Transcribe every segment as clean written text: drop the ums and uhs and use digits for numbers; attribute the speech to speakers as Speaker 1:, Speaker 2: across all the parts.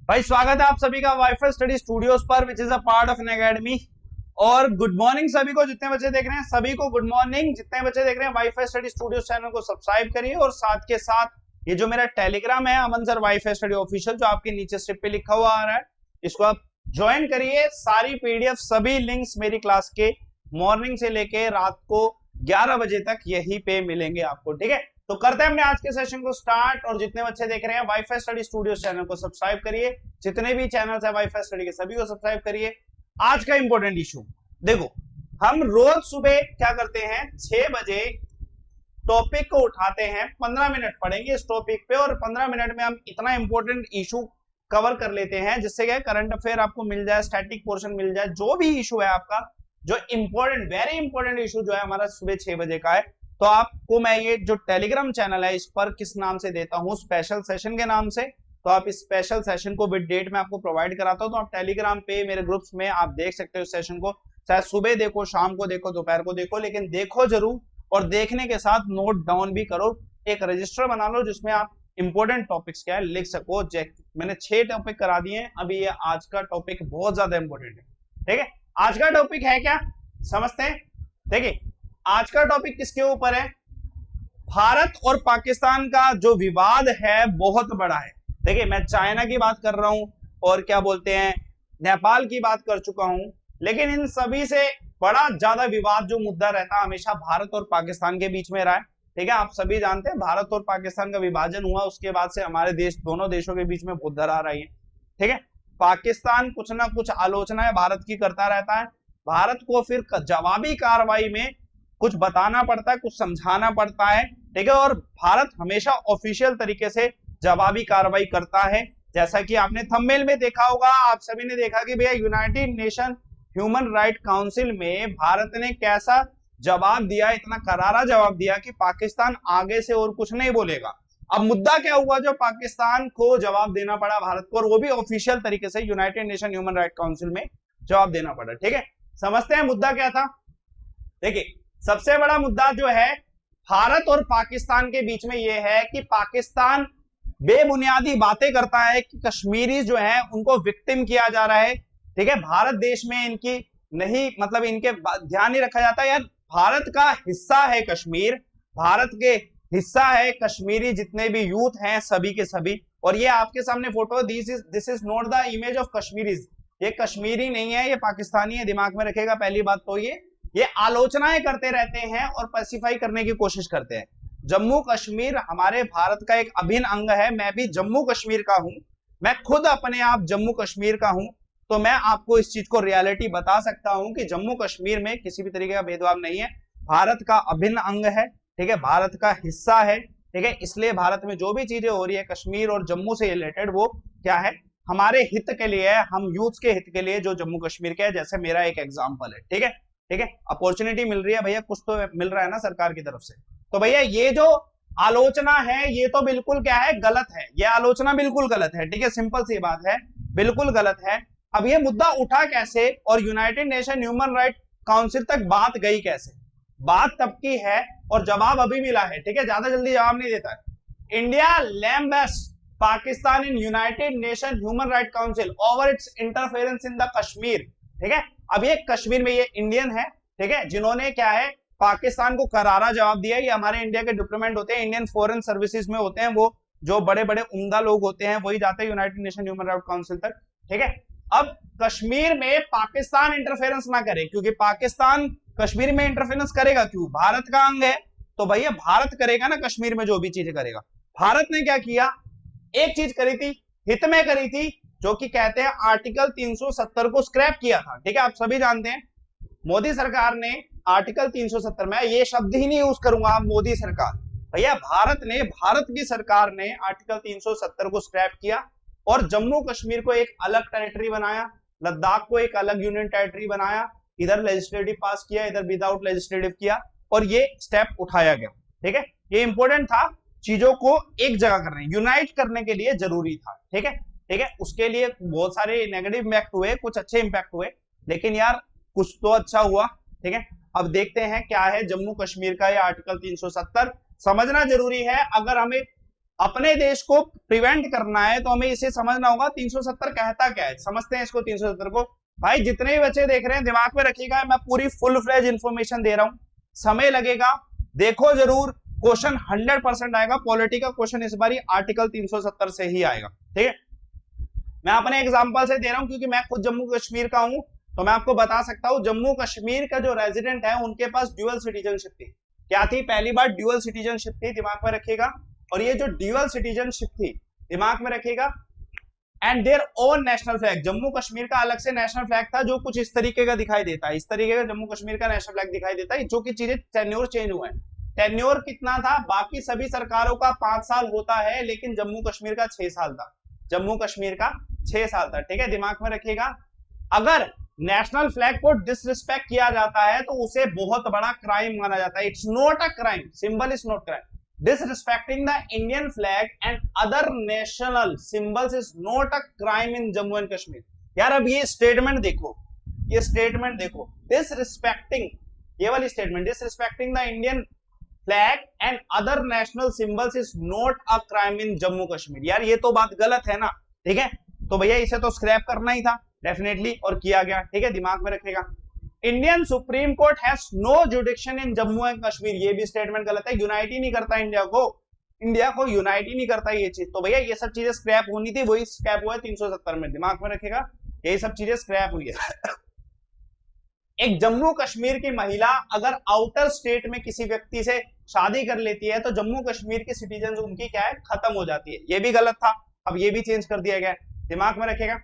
Speaker 1: भाई स्वागत है आप सभी का वाईफाई स्टडी स्टूडियोज पर which is a part of N academy. और गुड मॉर्निंग सभी को, जितने बच्चे देख रहे हैं सभी को गुड मॉर्निंग। जितने बच्चे देख रहे हैं वाईफाई स्टडी स्टूडियोज चैनल को सब्सक्राइब करिए और साथ के साथ ये जो मेरा टेलीग्राम है अमन सर वाईफाई स्टडी ऑफिशियल, जो आपके नीचे स्ट्रिप पे लिखा हुआ आ रहा है, इसको आप ज्वाइन करिए। सारी पीडीएफ सभी लिंक्स मेरी क्लास के मॉर्निंग से लेके रात को 11 बजे तक यहीं पे मिलेंगे आपको, ठीक है। तो करते हैं हमने आज के सेशन को स्टार्ट। और जितने बच्चे देख रहे हैं वाईफाई स्टडी स्टूडियो चैनल को सब्सक्राइब करिए, जितने भी चैनल्स है वाईफाई स्टडी के सभी को सब्सक्राइब करिए। आज का इंपॉर्टेंट इशू देखो, हम रोज सुबह क्या करते हैं 6 बजे टॉपिक को उठाते हैं, 15 मिनट पढ़ेंगे इस टॉपिक पे और 15 मिनट में हम इतना इंपॉर्टेंट इशू कवर कर लेते हैं जिससे क्या करंट अफेयर आपको मिल जाए, स्टैटिक पोर्शन मिल जाए, जो भी इशू है आपका, जो इंपॉर्टेंट वेरी इंपॉर्टेंट इशू जो है हमारा सुबह 6 बजे का है। तो आपको मैं ये जो टेलीग्राम चैनल है इस पर किस नाम से देता हूं, स्पेशल सेशन के नाम से। तो आप इस स्पेशल सेशन को विद डेट में आपको प्रोवाइड कराता हूं, तो आप टेलीग्राम पे मेरे ग्रुप्स में आप देख सकते हो सेशन को, चाहे सुबह देखो, शाम को देखो, दोपहर को देखो, लेकिन देखो जरूर और देखने के साथ नोट डाउन भी करो। एक रजिस्टर बना लो जिसमें आप इंपॉर्टेंट टॉपिक्स क्या है लिख सको। मैंने 6 टॉपिक करा दिए हैं, अभी ये आज का टॉपिक बहुत ज्यादा इंपॉर्टेंट है, ठीक है। आज का टॉपिक है क्या, समझते हैं। देखिए आज का टॉपिक किसके ऊपर है, भारत और पाकिस्तान का जो विवाद है बहुत बड़ा है। देखिए मैं चाइना की बात कर रहा हूं और क्या बोलते हैं नेपाल की बात कर चुका हूं, लेकिन इन सभी से बड़ा ज्यादा विवाद जो मुद्दा रहता है हमेशा भारत और पाकिस्तान के बीच में रहा है, ठीक है। आप सभी जानते हैं भारत और पाकिस्तान का विभाजन हुआ, उसके बाद से हमारे देश दोनों देशों के बीच में बहुत दरार आई है, ठीक है। पाकिस्तान कुछ ना कुछ आलोचनाएं भारत की करता रहता है, भारत को फिर जवाबी कार्रवाई में कुछ बताना पड़ता है, कुछ समझाना पड़ता है, ठीक है। और भारत हमेशा ऑफिशियल तरीके से जवाबी कार्रवाई करता है। जैसा कि आपने थंबनेल में देखा होगा, आप सभी ने देखा कि भैया United Nation Human Right council में भारत ने कैसा जवाब दिया, इतना करारा जवाब दिया कि पाकिस्तान आगे से और कुछ नहीं बोलेगा। अब मुद्दा क्या हुआ जो पाकिस्तान को जवाब देना पड़ा भारत को, और वो भी ऑफिशियल तरीके से United Nation Human Right council में जवाब देना पड़ा, ठीक है। समझते हैं मुद्दा क्या था। देखिए सबसे बड़ा मुद्दा जो है भारत और पाकिस्तान के बीच में यह है कि पाकिस्तान बेबुनियादी बातें करता है कि कश्मीरी जो है उनको विक्टिम किया जा रहा है, ठीक है। भारत देश में इनकी नहीं, मतलब इनके ध्यान नहीं रखा जाता। यार भारत का हिस्सा है कश्मीर, भारत के हिस्सा है कश्मीरी जितने भी यूथ हैं सभी के सभी। और ये आपके सामने photo, this is not the image of Kashmiris, ये कश्मीरी नहीं है, ये पाकिस्तानी है, दिमाग में रखेगा। पहली बात तो ये आलोचनाएं करते रहते हैं और पैसिफाई करने की कोशिश करते हैं। जम्मू कश्मीर हमारे भारत का एक अभिन्न अंग है, मैं भी जम्मू कश्मीर का हूं, मैं खुद अपने आप जम्मू कश्मीर का हूं, तो मैं आपको इस चीज को रियलिटी बता सकता हूं कि जम्मू कश्मीर में किसी भी तरीके का भेदभाव नहीं है, भारत का अभिन्न अंग है, ठीक है, भारत का हिस्सा है, ठीक है। इसलिए भारत में जो भी चीजें हो रही है कश्मीर और जम्मू से रिलेटेड, वो क्या है, हमारे हित के लिए है, हम यूथ के हित के लिए जो जम्मू कश्मीर के है। जैसे मेरा एक एग्जाम्पल है, ठीक है, ठीक है। अपॉर्चुनिटी मिल रही है भैया, कुछ तो मिल रहा है ना सरकार की तरफ से। तो भैया ये जो आलोचना है ये तो बिल्कुल क्या है, गलत है, ये आलोचना बिल्कुल गलत है, ठीक है, सिंपल सी बात है, बिल्कुल गलत है। अब ये मुद्दा उठा कैसे और United Nation Human Right council तक बात गई कैसे, बात तब की है और जवाब अभी मिला है, ठीक है, ज्यादा जल्दी जवाब नहीं देता है। India lambasts Pakistan in United Nation Human Right Council over its interference in the Kashmir, ठीक है। अब ये कश्मीर में ये इंडियन है, ठीक है, जिन्होंने क्या है पाकिस्तान को करारा जवाब दिया। ये हमारे इंडिया के डिप्लोमेट होते हैं, इंडियन फॉरेन सर्विसेज में होते हैं, वो जो बड़े बड़े उम्दा लोग होते हैं वही जाते हैं United Nation Human Right council तक, ठीक है। अब कश्मीर में पाकिस्तान इंटरफेरेंस ना करे, क्योंकि पाकिस्तान कश्मीर में इंटरफेरेंस करेगा क्यों, भारत का अंग है, तो भैया भारत करेगा ना कश्मीर में जो भी चीजें करेगा। भारत ने क्या किया, एक चीज करी थी, हित में करी थी, जो कि कहते हैं आर्टिकल 370 को स्क्रैप किया था, ठीक है। आप सभी जानते हैं मोदी सरकार ने आर्टिकल 370 में, ये शब्द ही नहीं यूज करूंगा, मोदी सरकार, भैया भारत की सरकार ने आर्टिकल 370 को स्क्रैप किया और जम्मू कश्मीर को एक अलग टेरिटरी बनाया, लद्दाख को एक अलग यूनियन टेरिटरी बनाया, इधर लेजिस्लेटिव पास किया, इधर विदाउट लेजिस्लेटिव किया, और ये स्टेप उठाया गया, ठीक है। ये इंपॉर्टेंट था, चीजों को एक जगह करने, यूनाइट करने के लिए जरूरी था, ठीक है, ठीक है। उसके लिए बहुत सारे नेगेटिव इम्पैक्ट हुए, कुछ अच्छे इम्पैक्ट हुए, लेकिन यार कुछ तो अच्छा हुआ, ठीक है। अब देखते हैं क्या है जम्मू कश्मीर का ये आर्टिकल 370, समझना जरूरी है। अगर हमें अपने देश को प्रिवेंट करना है तो हमें इसे समझना होगा 370 कहता क्या है, समझते हैं इसको 370 को। भाई जितने भी बच्चे देख रहे हैं दिमाग में रखिएगा, मैं पूरी फुल फ्लेज इंफॉर्मेशन दे रहा हूं, समय लगेगा, देखो जरूर, क्वेश्चन 100% आएगा। पॉलिटी का क्वेश्चन इस बार आर्टिकल 370 से ही आएगा, ठीक है। मैं अपने एग्जांपल से दे रहा हूं क्योंकि मैं खुद जम्मू कश्मीर का हूं, तो मैं आपको बता सकता हूं जम्मू कश्मीर का जो रेजिडेंट है उनके पास ड्यूअल सिटीजनशिप थी। क्या थी? पहली बार ड्यूअल सिटीजनशिप थी, दिमाग में रखिएगा। और ये जो ड्यूअल सिटीजनशिप थी, दिमाग में रखिएगा, and their own national flag, Jammu Kashmir का अलग से नेशनल फ्लैग था जो कुछ इस तरीके का दिखाई देता है, इस तरीके का जम्मू कश्मीर का नेशनल फ्लैग दिखाई देता है, जो कि चीजें टेन्योर चेंज हुए हैं। टेन्योर कितना था? बाकी सभी सरकारों का 5 साल होता है, लेकिन जम्मू कश्मीर का 6 साल था, जम्मू कश्मीर का 6 साल था, ठीक है, दिमाग में रखिएगा। अगर नेशनल फ्लैग को डिसरिस्पेक्ट किया जाता है तो उसे बहुत बड़ा क्राइम माना जाता है। It's not a crime, symbol is not crime. Disrespecting the Indian flag and other national symbols is not a crime in Jammu and Kashmir। यार अब ये स्टेटमेंट देखो, ये स्टेटमेंट देखो, disrespecting, ये वाली statement, disrespecting the Indian flag and other national symbols is not a crime in Jammu Kashmir। यार ये तो बात गलत है ना, ठीक है, तो भैया इसे तो स्क्रैप करना ही था डेफिनेटली, और किया गया, ठीक है, दिमाग में रखेगा। Indian Supreme Court has no jurisdiction in Jammu and Kashmir, ये भी स्टेटमेंट गलत है, यूनाइट ही नहीं करता इंडिया को यूनाइट ही नहीं करता ये चीज, तो भैया ये सब चीजें स्क्रैप होनी थी, वही स्क्रैप हुआ है 370 में, दिमाग में रखेगा, यही सब चीजें स्क्रैप हुई है। एक जम्मू कश्मीर की महिला अगर आउटर स्टेट में किसी व्यक्ति से शादी कर लेती है तो जम्मू कश्मीर की सिटीजन उनकी क्या है, खत्म हो जाती है, ये भी गलत था, अब ये भी चेंज कर दिया गया, दिमाग में रखेगा।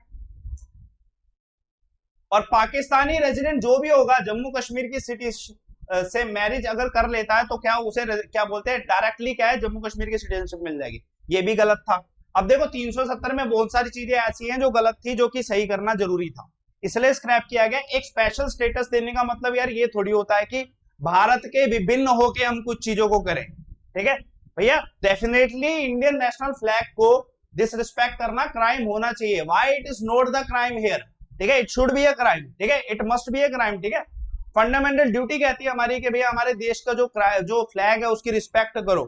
Speaker 1: और पाकिस्तानी रेजिडेंट जो भी होगा जम्मू कश्मीर की सिटी से मैरिज अगर कर लेता है तो क्या उसे क्या बोलते हैं, डायरेक्टली क्या है, जम्मू कश्मीर की सिटीजनशिप मिल जाएगी, ये भी गलत था। अब देखो 370 में बहुत सारी चीजें ऐसी हैं जो गलत थी, जो कि सही करना जरूरी था, इसलिए स्क्रैप किया गया। एक स्पेशल स्टेटस देने का मतलब यार ये थोड़ी होता है कि भारत के विभिन्न होके हम कुछ चीजों को करें, ठीक है भैया। डेफिनेटली इंडियन नेशनल फ्लैग को डिसरिस्पेक्ट करना क्राइम होना चाहिए, why it is not the crime here, ठीक है, it should be a crime, ठीक है, it must be a crime, ठीक है। फंडामेंटल ड्यूटी कहती है हमारी कि भैया हमारे देश का जो फ्लैग है उसकी रिस्पेक्ट करो,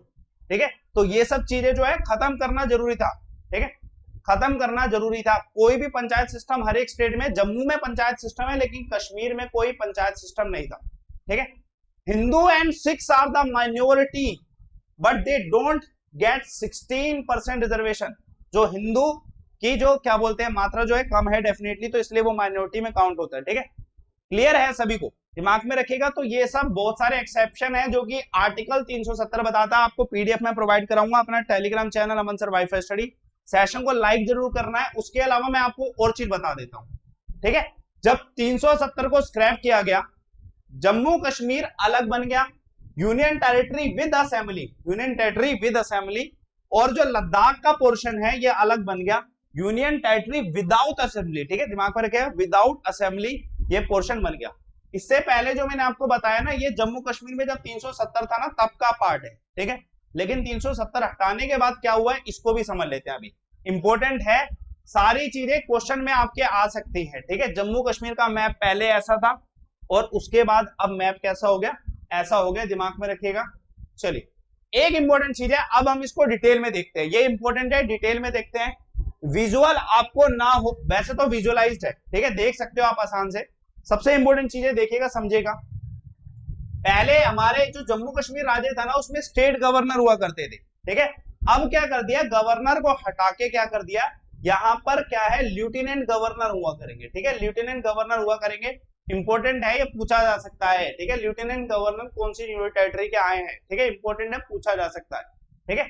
Speaker 1: ठीक है, तो ये सब चीजें जो है खत्म करना जरूरी था, ठीक है, खत्म करना जरूरी था। कोई भी पंचायत सिस्टम हर एक स्टेट में, जम्मू में पंचायत सिस्टम है लेकिन कश्मीर में कोई पंचायत सिस्टम नहीं था, ठीक है। Hindu and Sikhs are the minority but they don't get 16% reservation, जो हिंदू की जो क्या बोलते हैं मात्रा जो है कम है डेफिनेटली, तो इसलिए वो माइनॉरिटी में काउंट होता है, ठीक है, क्लियर है सभी को, दिमाग में रखेगा। तो ये सब बहुत सारे एक्सेप्शन है जो कि आर्टिकल 370 बताता है, आपको पीडीएफ में प्रोवाइड कराऊंगा अपना टेलीग्राम चैनल अमन सर वाईफाई स्टडी, सेशन को लाइक जरूर करना है। उसके अलावा मैं आपको और चीज बता देता हूं, ठीक है, जब 370 को स्क्रैप किया गया, जम्मू कश्मीर अलग बन गया, union territory with assembly, union territory with assembly, और जो लद्दाख का पोर्शन है ये अलग बन गया, यूनियन टेरिटरी विदाउट असेंबली, ठीक है, दिमाग में रखिएगा, विदाउट असेंबली ये पोर्शन बन गया। इससे पहले जो मैंने आपको बताया ना, ये जम्मू कश्मीर में जब 370 था ना तब का पार्ट है, ठीक है, लेकिन 370 हटाने के बाद क्या हुआ है इसको भी समझ लेते हैं, अभी इंपॉर्टेंट है, सारी चीजें क्वेश्चन में आपके आ सकती है, ठीक है। जम्मू कश्मीर का मैप पहले ऐसा था और उसके बाद अब मैप कैसा हो गया, ऐसा हो गया, दिमाग में रखिएगा। चलिए एक इंपॉर्टेंट चीज है, अब हम इसको डिटेल में देखते हैं, ये इंपॉर्टेंट है, डिटेल में देखते हैं। विजुअल आपको ना हो, वैसे तो विजुअलाइज्ड है, ठीक है, देख सकते हो आप आसान से। सबसे इंपॉर्टेंट चीजें देखिएगा, समझेगा। पहले हमारे जो जम्मू कश्मीर राज्य था ना उसमें स्टेट गवर्नर हुआ करते थे, ठीक है, अब क्या कर दिया, गवर्नर को हटा के क्या कर दिया, यहां पर क्या है, लेफ्टिनेंट गवर्नर हुआ करेंगे, ठीक है, लेफ्टिनेंट गवर्नर हुआ करेंगे। इंपॉर्टेंट है, ये पूछा जा सकता है, ठीक है, लेफ्टिनेंट गवर्नर कौन सी यूनियन टेरिटरी के आए हैं, ठीक है, इंपॉर्टेंट है, पूछा जा सकता है, ठीक है,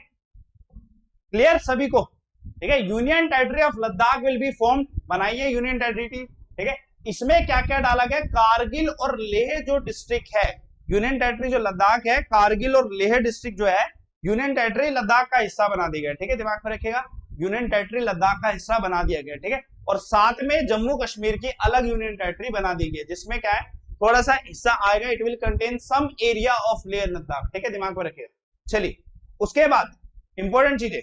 Speaker 1: क्लियर सभी को, ठीक है। Union territory of Ladakh will be form, बनाइए यूनियन टेरिटरी, ठीक है। इसमें क्या क्या डाला गया, कारगिल और लेह जो डिस्ट्रिक्ट है, यूनियन टेरिटरी जो लद्दाख है, कारगिल और लेह डिस्ट्रिक्ट जो है यूनियन टेरिटरी लद्दाख का हिस्सा बना दिया गया, ठीक है, दिमाग में रखिएगा, यूनियन टेरिटरी लद्दाख का हिस्सा बना दिया गया, ठीक है। और साथ में जम्मू कश्मीर की अलग यूनियन टेरिटरी बना दी गई, जिसमें क्या है, थोड़ा सा हिस्सा आएगा, it will contain some area of Leh Ladakh, ठीक है, दिमाग में रखिएगा। चलिए उसके बाद इंपॉर्टेंट चीजें,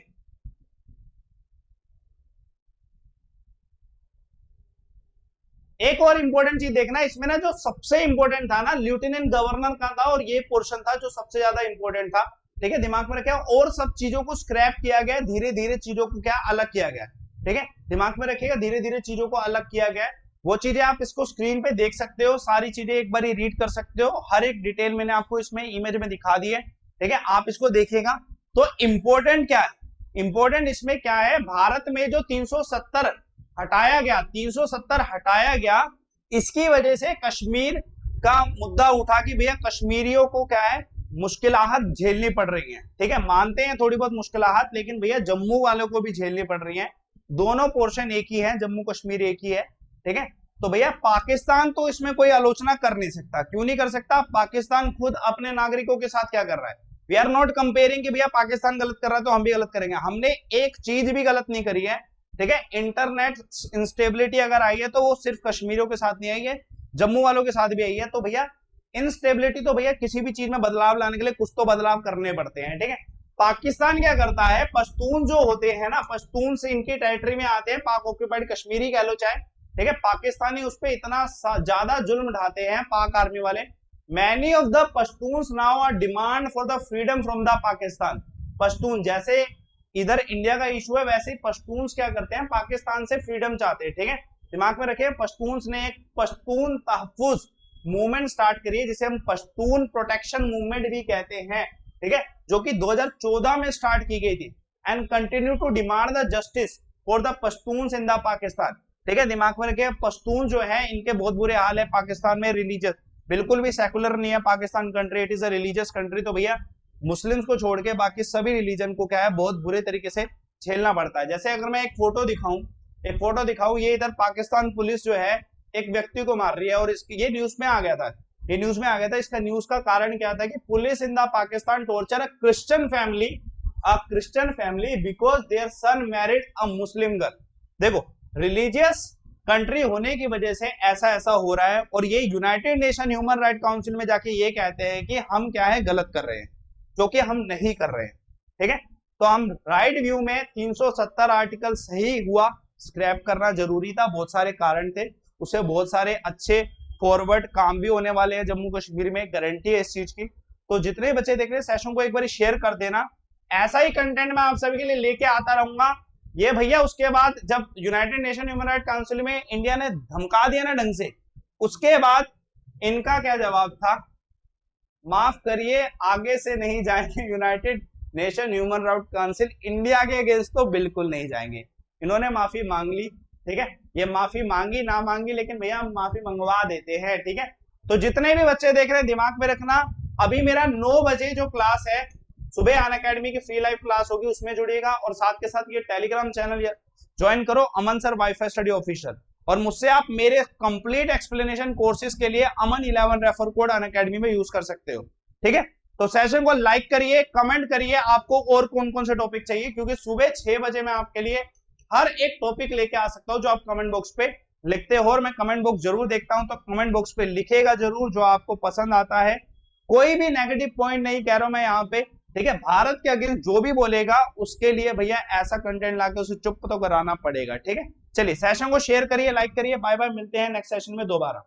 Speaker 1: एक और इंपॉर्टेंट चीज देखना, इसमें ना जो सबसे इंपॉर्टेंट था ना लेफ्टिनेंट गवर्नर का था, और ये पोर्शन था जो सबसे ज्यादा इंपॉर्टेंट था, ठीक है, दिमाग में रखिए, और सब चीजों को स्क्रैप किया गया, धीरे धीरे चीजों को क्या अलग किया गया, ठीक है, दिमाग में रखिएगा, धीरे धीरे चीजों को अलग किया गया। वो चीजें आप इसको स्क्रीन पे देख सकते हो, सारी चीजें एक बार रीड कर सकते हो, हर एक डिटेल मैंने आपको इसमें इमेज में दिखा दी है, ठीक है, आप इसको देखिएगा। तो इंपॉर्टेंट क्या है, इंपॉर्टेंट इसमें क्या है, भारत में जो 370 हटाया गया, 370 हटाया गया, इसकी वजह से कश्मीर का मुद्दा उठा कि भैया कश्मीरियों को क्या है, मुश्किलात झेलनी पड़ रही है, ठीक है, मानते हैं थोड़ी बहुत मुश्किलात, लेकिन भैया जम्मू वालों को भी झेलनी पड़ रही है, दोनों पोर्शन एक ही है, जम्मू कश्मीर एक ही है, ठीक है। तो भैया पाकिस्तान तो इसमें कोई आलोचना कर नहीं सकता, क्यों नहीं कर सकता, पाकिस्तान खुद अपने नागरिकों के साथ क्या कर रहा है, वी आर नॉट कंपेयरिंग कि भैया पाकिस्तान गलत कर रहा है तो हम भी गलत करेंगे, हमने एक चीज भी गलत नहीं करी है, ठीक है, इंटरनेट इंस्टेबिलिटी अगर आई है तो वो सिर्फ कश्मीरियों के साथ नहीं आई है, जम्मू वालों के साथ भी आई है। तो भैया इंस्टेबिलिटी, तो भैया किसी भी चीज में बदलाव लाने के लिए कुछ तो बदलाव करने पड़ते हैं, ठीक है। पाकिस्तान क्या करता है, पश्तून जो होते हैं ना, पश्तून से इनकी टेरिटरी में आते हैं, पाक ऑक्यूपाइड कश्मीरी कह लो चाहे, ठीक है, पाकिस्तानी उस पर इतना ज्यादा जुल्म ढाते हैं पाक आर्मी वाले, many of the Pashtuns now are demand for the freedom from the Pakistan. Pashtun जैसे इधर इंडिया का इशू है, वैसे ही पश्तून्स क्या करते हैं, पाकिस्तान से फ्रीडम चाहते हैं, ठीक है, दिमाग में रखिए। पश्तून्स ने एक पश्तून तहफुज मूवमेंट स्टार्ट करी है, जिसे हम पश्तून प्रोटेक्शन मूवमेंट भी कहते हैं, ठीक है, जो कि 2014 में स्टार्ट की गई थी, and continue to demand the justice for the Pashtuns in the Pakistan, ठीक है, दिमाग में रखिए। पश्तून जो है इनके बहुत बुरे हाल है पाकिस्तान में, रिलीजियस बिल्कुल भी सेकुलर नहीं है Pakistan country, it is a religious country. तो भैया मुस्लिम्स को छोड़ के बाकी सभी रिलीजन को क्या है, बहुत बुरे तरीके से झेलना पड़ता है। जैसे अगर मैं एक फोटो दिखाऊं, ये इधर पाकिस्तान पुलिस जो है एक व्यक्ति को मार रही है, और ये न्यूज में आ गया था, ये न्यूज में आ गया था। इसका न्यूज का कारण क्या था कि police in the Pakistan torture a Christian family because their son married a Muslim girl. देखो, रिलीजियस कंट्री होने की वजह से ऐसा हो रहा है, और ये United Nation Human Right council में जाके ये कहते हैं कि हम क्या है, गलत कर रहे हैं, जो कि हम नहीं कर रहे हैं, ठीक है। तो हम राइट व्यू में 370 आर्टिकल सही हुआ, स्क्रैप करना जरूरी था, बहुत सारे कारण थे, उससे बहुत सारे अच्छे फॉरवर्ड काम भी होने वाले हैं जम्मू कश्मीर में, गारंटी है इस चीज की। तो जितने बच्चे देख रहे हैं सेशन को एक बार शेयर कर देना, ऐसा ही कंटेंट मैं आप सभी के लिए लेके आता रहूंगा। ये भैया उसके बाद जब United Nation Human Right council में इंडिया ने धमका दिया ना ढंग से, उसके बाद इनका क्या जवाब था, माफ करिए आगे से नहीं जाएंगे, United Nation Human Right council India के अगेंस्ट तो बिल्कुल नहीं जाएंगे। इन्होंने माफी मांग ली, ठीक है, ये माफी मांगी ना मांगी, लेकिन भैया हम माफी मंगवा देते हैं, ठीक है। तो जितने भी बच्चे देख रहे हैं दिमाग में रखना, अभी मेरा 9 बजे जो क्लास है सुबह अनअकैडमी की फ्री लाइव क्लास होगी, उसमें जुड़िएगा, और साथ के साथ ये टेलीग्राम चैनल ज्वाइन करो, अमन सर वाईफाई स्टडी ऑफिशियल, और मुझसे आप मेरे कंप्लीट एक्सप्लेनेशन कोर्सेज के लिए अमन 11 रेफर कोड अनअकैडमी में यूज कर सकते हो, ठीक है। तो सेशन को लाइक करिए, कमेंट करिए आपको और कौन कौन से टॉपिक चाहिए, क्योंकि सुबह 6 बजे मैं आपके लिए हर एक टॉपिक लेके आ सकता हूं जो आप कमेंट बॉक्स पे लिखते हो, और मैं कमेंट बॉक्स जरूर देखता हूं, तो कमेंट बॉक्स पे लिखेगा जरूर जो आपको पसंद आता है। कोई भी नेगेटिव पॉइंट नहीं कह रहा हूं मैं यहाँ पे, ठीक है, भारत के अगेंस्ट जो भी बोलेगा उसके लिए भैया ऐसा कंटेंट लाके उसे चुप तो कराना पड़ेगा, ठीक है। चलिए सेशन को शेयर करिए, लाइक करिए, बाय बाय, मिलते हैं नेक्स्ट सेशन में दोबारा।